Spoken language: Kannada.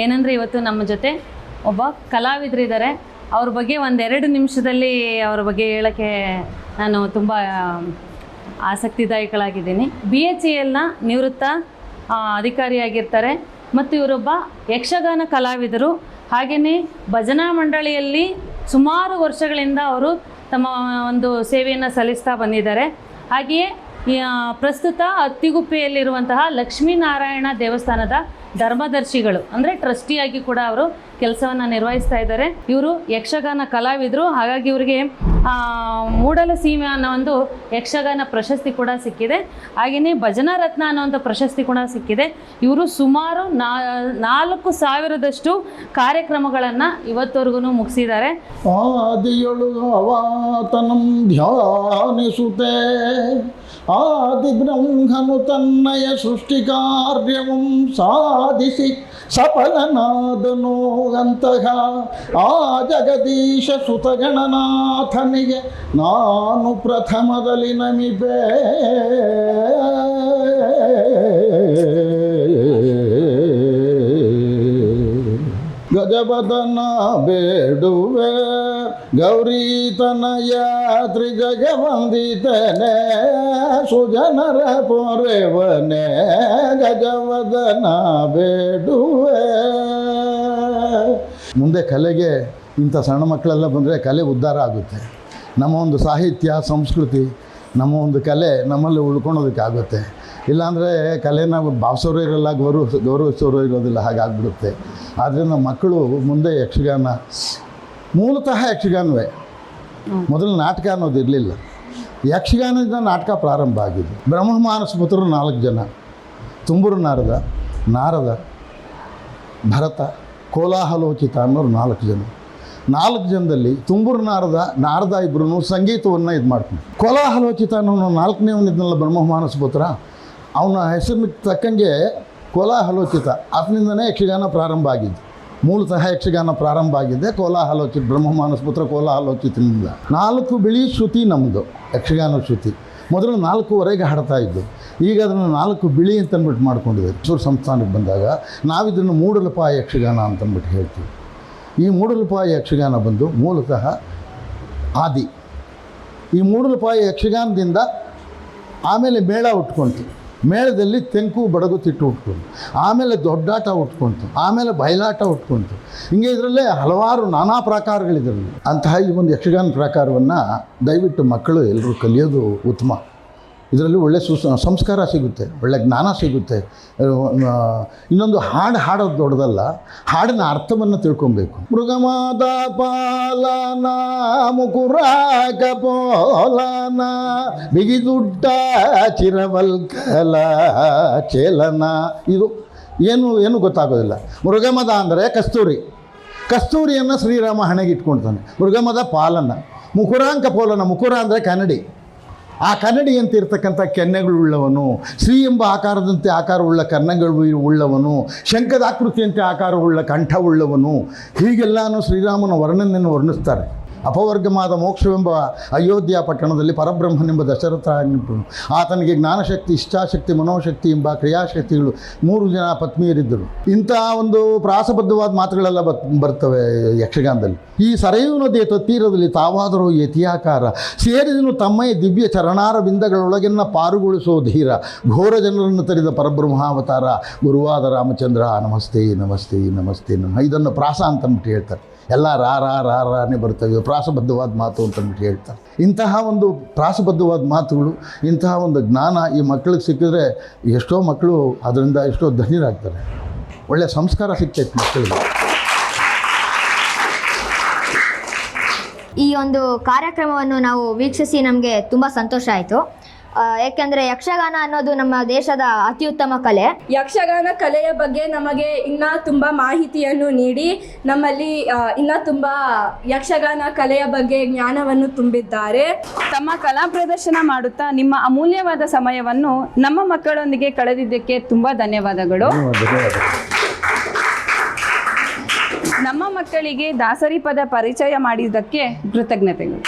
ಏನಂದರೆ ಇವತ್ತು ನಮ್ಮ ಜೊತೆ ಒಬ್ಬ ಕಲಾವಿದರಿದ್ದಾರೆ. ಅವ್ರ ಬಗ್ಗೆ ಒಂದೆರಡು ನಿಮಿಷದಲ್ಲಿ ಅವ್ರ ಬಗ್ಗೆ ಹೇಳೋಕ್ಕೆ ನಾನು ತುಂಬ ಆಸಕ್ತಿದಾಯಕಳಾಗಿದ್ದೀನಿ. BHELನ ನಿವೃತ್ತ ಅಧಿಕಾರಿಯಾಗಿರ್ತಾರೆ ಮತ್ತು ಇವರೊಬ್ಬ ಯಕ್ಷಗಾನ ಕಲಾವಿದರು. ಹಾಗೆಯೇ ಭಜನಾ ಮಂಡಳಿಯಲ್ಲಿ ಸುಮಾರು ವರ್ಷಗಳಿಂದ ಅವರು ತಮ್ಮ ಒಂದು ಸೇವೆಯನ್ನು ಸಲ್ಲಿಸ್ತಾ ಬಂದಿದ್ದಾರೆ. ಹಾಗೆಯೇ ಪ್ರಸ್ತುತ ಅತ್ತಿಗುಪ್ಪೆಯಲ್ಲಿರುವಂತಹ ಲಕ್ಷ್ಮೀನಾರಾಯಣ ದೇವಸ್ಥಾನದ ಧರ್ಮದರ್ಶಿಗಳು ಅಂದರೆ ಟ್ರಸ್ಟಿಯಾಗಿ ಕೂಡ ಅವರು ಕೆಲಸವನ್ನು ನಿರ್ವಹಿಸ್ತಾ ಇದ್ದಾರೆ. ಇವರು ಯಕ್ಷಗಾನ ಕಲಾವಿದರು. ಹಾಗಾಗಿ ಇವರಿಗೆ ಮೂಡಲ ಸೀಮೆ ಅನ್ನೋ ಒಂದು ಯಕ್ಷಗಾನ ಪ್ರಶಸ್ತಿ ಕೂಡ ಸಿಕ್ಕಿದೆ. ಹಾಗೆಯೇ ಭಜನಾ ರತ್ನ ಅನ್ನೋಂಥ ಪ್ರಶಸ್ತಿ ಕೂಡ ಸಿಕ್ಕಿದೆ. ಇವರು ಸುಮಾರು 4,000ದಷ್ಟು ಕಾರ್ಯಕ್ರಮಗಳನ್ನು ಇವತ್ತವರೆಗೂ ಮುಗಿಸಿದ್ದಾರೆ. ಆದಿಯೊಳು ಅವಾತನಂ ಧ್ಯಾನಿಸುತ್ತೆ ಆದಿ ಬ್ರಹ್ಮನು ತನ್ನಯ ಸೃಷ್ಟಿ ಕಾರ್ಯವಂ ಸಾಧಿಸಿ ಸಫಲನಾದನೋ ಅಂತಹ ಆ ಜಗದೀಶ ಸುತಗಣನಾಥನಿಗೆ ನಾನು ಪ್ರಥಮದಲ್ಲಿ ನಮಿಬೆ. ಗಜವದನ ಬೇಡುವೆ ಗೌರೀತನಯ ತ್ರಿಜಗವಂದಿತನೆ ಸುಜನರ ಪೊರೆವನೆ ಗಜವದನ ಬೇಡುವೆ. ಮುಂದೆ ಕಲೆಗೆ ಇಂಥ ಸಣ್ಣ ಮಕ್ಕಳೆಲ್ಲ ಬಂದರೆ ಕಲೆ ಉದ್ಧಾರ ಆಗುತ್ತೆ. ನಮ್ಮ ಒಂದು ಸಾಹಿತ್ಯ ಸಂಸ್ಕೃತಿ ನಮ್ಮ ಒಂದು ಕಲೆ ನಮ್ಮಲ್ಲಿ ಉಳ್ಕೊಳೋದಕ್ಕಾಗುತ್ತೆ. ಇಲ್ಲಾಂದರೆ ಕಲೆನ ಭಾವಿಸೋರು ಇರೋಲ್ಲ, ಗೌರವಿಸೋರು ಇರೋದಿಲ್ಲ, ಹಾಗಾಗ್ಬಿಡುತ್ತೆ. ಆದ್ದರಿಂದ ಮಕ್ಕಳು ಮುಂದೆ ಯಕ್ಷಗಾನ ಮೂಲತಃ ಯಕ್ಷಗಾನವೇ. ಮೊದಲು ನಾಟಕ ಅನ್ನೋದು ಇರಲಿಲ್ಲ. ಯಕ್ಷಗಾನದಿಂದ ನಾಟಕ ಪ್ರಾರಂಭ ಆಗಿದೆ. ಬ್ರಹ್ಮಮಾನಸ ಪುತ್ರರು 4 ಜನ: ತುಂಬೂರು ನಾರದ, ಭರತ, ಕೋಲಾಹಲೋಚಿತ ಅನ್ನೋರು 4 ಜನ. 4 ಜನದಲ್ಲಿ ತುಂಬೂರು ನಾರದ ಇಬ್ಬರೂ ಸಂಗೀತವನ್ನು ಇದು ಮಾಡ್ಕೊಂಡು, ಕೋಲಾಹಲೋಚಿತ ಅನ್ನೋ 4ನೇವನಿದ್ನಲ್ಲ ಬ್ರಹ್ಮಮಾನಸ ಪುತ್ರ, ಅವನ ಹೆಸರಿನ ತಕ್ಕಂಗೆ ಕೋಲಾಹಲೋಚಿತ, ಆತನಿಂದನೇ ಯಕ್ಷಗಾನ ಪ್ರಾರಂಭ ಆಗಿದ್ದು. ಮೂಲತಃ ಯಕ್ಷಗಾನ ಪ್ರಾರಂಭ ಆಗಿದೆ ಕೋಲಾಹಲೋಚಿತ, ಬ್ರಹ್ಮಮಾನಸ ಪುತ್ರ ಕೋಲಾಹಲೋಚಿತನಿಂದ. 4 ಬಿಳಿ ಶ್ರುತಿ ನಮ್ಮದು ಯಕ್ಷಗಾನ ಶ್ರುತಿ. ಮೊದಲು 4ವರೆಗೆ ಹಾಡ್ತಾ ಇದ್ದು, ಈಗ ಅದನ್ನು 4 ಬಿಳಿ ಅಂತಂದ್ಬಿಟ್ಟು ಮಾಡ್ಕೊಂಡಿದ್ದಾರೆ. ಮೈಸೂರು ಸಂಸ್ಥಾನಕ್ಕೆ ಬಂದಾಗ ನಾವಿದನ್ನು ಮೂಡಲಪಾಯ ಯಕ್ಷಗಾನ ಅಂತಂದ್ಬಿಟ್ಟು ಹೇಳ್ತೀವಿ. ಈ ಮೂಡಲಪಾಯ ಯಕ್ಷಗಾನ ಬಂದು ಮೂಲತಃ ಆದಿ. ಈ ಮೂಡಲಪಾಯ ಯಕ್ಷಗಾನದಿಂದ ಆಮೇಲೆ ಮೇಳ ಉಟ್ಕೊಂತು. ಮೇಳದಲ್ಲಿ ತೆಂಕು ಬಡಗು ತಿಟ್ಟು ಉಟ್ಕೊಂಡು, ಆಮೇಲೆ ದೊಡ್ಡಾಟ ಉಟ್ಕೊಂತು, ಆಮೇಲೆ ಬಯಲಾಟ ಉಟ್ಕೊಂತು. ಹಿಂಗೆ ಇದರಲ್ಲೇ ಹಲವಾರು ನಾನಾ ಪ್ರಕಾರಗಳಿದ್ರಲ್ಲಿ. ಅಂತಹ ಈ ಒಂದು ಯಕ್ಷಗಾನ ಪ್ರಕಾರವನ್ನು ದಯವಿಟ್ಟು ಮಕ್ಕಳು ಎಲ್ಲರೂ ಕಲಿಯೋದು ಉತ್ತಮ. ಇದರಲ್ಲಿ ಒಳ್ಳೆ ಸಂಸ್ಕಾರ ಸಿಗುತ್ತೆ, ಒಳ್ಳೆ ಜ್ಞಾನ ಸಿಗುತ್ತೆ. ಇನ್ನೊಂದು ಹಾಡೋದು ದೊಡ್ಡದಲ್ಲ, ಹಾಡಿನ ಅರ್ಥವನ್ನು ತಿಳ್ಕೊಬೇಕು. ಮೃಗಮಾದ ಪಾಲನ ಮುಕುರಾಕ ಪೋಲನ ಬಿಗಿದುಡ್ಡ ಚಿರವಲ್ಕಲ ಚೇಲನ. ಇದು ಏನು ಗೊತ್ತಾಗೋದಿಲ್ಲ. ಮೃಗಮದ ಅಂದರೆ ಕಸ್ತೂರಿಯನ್ನು ಶ್ರೀರಾಮ ಹಣೆಗೆ ಇಟ್ಕೊಳ್ತಾನೆ. ಮೃಗಮದ ಪಾಲನ, ಮುಕುರಾಂಕ ಪೋಲನ, ಮುಕುರ ಅಂದರೆ ಕನ್ನಡಿ. ಆ ಕನ್ನಡಿ ಅಂತ ಇರ್ತಕ್ಕಂಥ ಕೆನ್ನೆಗಳುಳ್ಳವನು, ಶ್ರೀ ಎಂಬ ಆಕಾರದಂತೆ ಆಕಾರವುಳ್ಳ ಕನ್ನಗಳು ಉಳ್ಳವನು, ಶಂಖದ ಆಕೃತಿಯಂತೆ ಆಕಾರವುಳ್ಳ ಕಂಠವುಳ್ಳವನು. ಹೀಗೆಲ್ಲನೂ ಶ್ರೀರಾಮನ ವರ್ಣನೆಯನ್ನು ವರ್ಣಿಸ್ತಾರೆ. ಅಪವರ್ಗವಾದ ಮೋಕ್ಷವೆಂಬ ಅಯೋಧ್ಯ ಪಟ್ಟಣದಲ್ಲಿ ಪರಬ್ರಹ್ಮನೆಂಬ ದಶರಥ ಆತನಿಗೆ ಜ್ಞಾನಶಕ್ತಿ, ಇಚ್ಛಾಶಕ್ತಿ, ಮನೋಶಕ್ತಿ ಎಂಬ ಕ್ರಿಯಾಶಕ್ತಿಗಳು 3 ಜನ ಪತ್ನಿಯರಿದ್ದರು. ಇಂತಹ ಒಂದು ಪ್ರಾಸಬದ್ಧವಾದ ಮಾತುಗಳೆಲ್ಲ ಬರ್ತವೆ ಯಕ್ಷಗಾನದಲ್ಲಿ. ಈ ಸರಯೂ ನದಿಯ ತೀರದಲ್ಲಿ ತಾವಾದರೂ ಯತಿಯಾಕಾರ ಸೇರಿದನು ತಮ್ಮಯ ದಿವ್ಯ ಚರಣಾರ ಬಿಂದಗಳೊಳಗೆನ್ನ ಪಾರುಗೊಳಿಸೋ ಧೀರ ಘೋರ ಜನರನ್ನು ತರಿದ ಪರಬ್ರಹ್ಮಾವತಾರ ಗುರುವಾದ ರಾಮಚಂದ್ರ ನಮಸ್ತೆ ನಮಸ್ತೆ ನಮಸ್ತೆ ಇದನ್ನು ಪ್ರಾಸ ಅಂತಂದ್ಬಿಟ್ಟು ಹೇಳ್ತಾರೆ. ಎಲ್ಲ ರಾನೇ ಬರ್ತವೆ. ಪ್ರಾಸಬದ್ಧವಾದ ಮಾತು ಅಂತಂದ್ಬಿಟ್ಟು ಹೇಳ್ತಾರೆ. ಇಂತಹ ಒಂದು ಪ್ರಾಸಬದ್ಧವಾದ ಮಾತುಗಳು, ಇಂತಹ ಒಂದು ಜ್ಞಾನ ಈ ಮಕ್ಕಳಿಗೆ ಸಿಕ್ಕಿದ್ರೆ ಎಷ್ಟೋ ಮಕ್ಕಳು ಅದರಿಂದ ಎಷ್ಟೋ ಧನ್ಯರಾಗ್ತಾರೆ. ಒಳ್ಳೆಯ ಸಂಸ್ಕಾರ ಸಿಗ್ತೈತೆ ಮಕ್ಕಳಿಗೆ. ಈ ಒಂದು ಕಾರ್ಯಕ್ರಮವನ್ನು ನಾವು ವೀಕ್ಷಿಸಿ ನಮಗೆ ತುಂಬ ಸಂತೋಷ ಆಯಿತು. ಯಾಕೆಂದರೆ ಯಕ್ಷಗಾನ ಅನ್ನೋದು ನಮ್ಮ ದೇಶದ ಅತ್ಯುತ್ತಮ ಕಲೆ. ಯಕ್ಷಗಾನ ಕಲೆಯ ಬಗ್ಗೆ ನಮಗೆ ಇನ್ನೂ ತುಂಬ ಮಾಹಿತಿಯನ್ನು ನೀಡಿ ನಮ್ಮಲ್ಲಿ ಇನ್ನೂ ತುಂಬ ಯಕ್ಷಗಾನ ಕಲೆಯ ಬಗ್ಗೆ ಜ್ಞಾನವನ್ನು ತುಂಬಿದ್ದಾರೆ. ತಮ್ಮ ಕಲಾ ಪ್ರದರ್ಶನ ಮಾಡುತ್ತಾ ನಿಮ್ಮ ಅಮೂಲ್ಯವಾದ ಸಮಯವನ್ನು ನಮ್ಮ ಮಕ್ಕಳೊಂದಿಗೆ ಕಳೆದಿದ್ದಕ್ಕೆ ತುಂಬ ಧನ್ಯವಾದಗಳು. ನಮ್ಮ ಮಕ್ಕಳಿಗೆ ದಾಸರಿ ಪದ ಪರಿಚಯ ಮಾಡಿದ್ದಕ್ಕೆ ಕೃತಜ್ಞತೆಗಳು.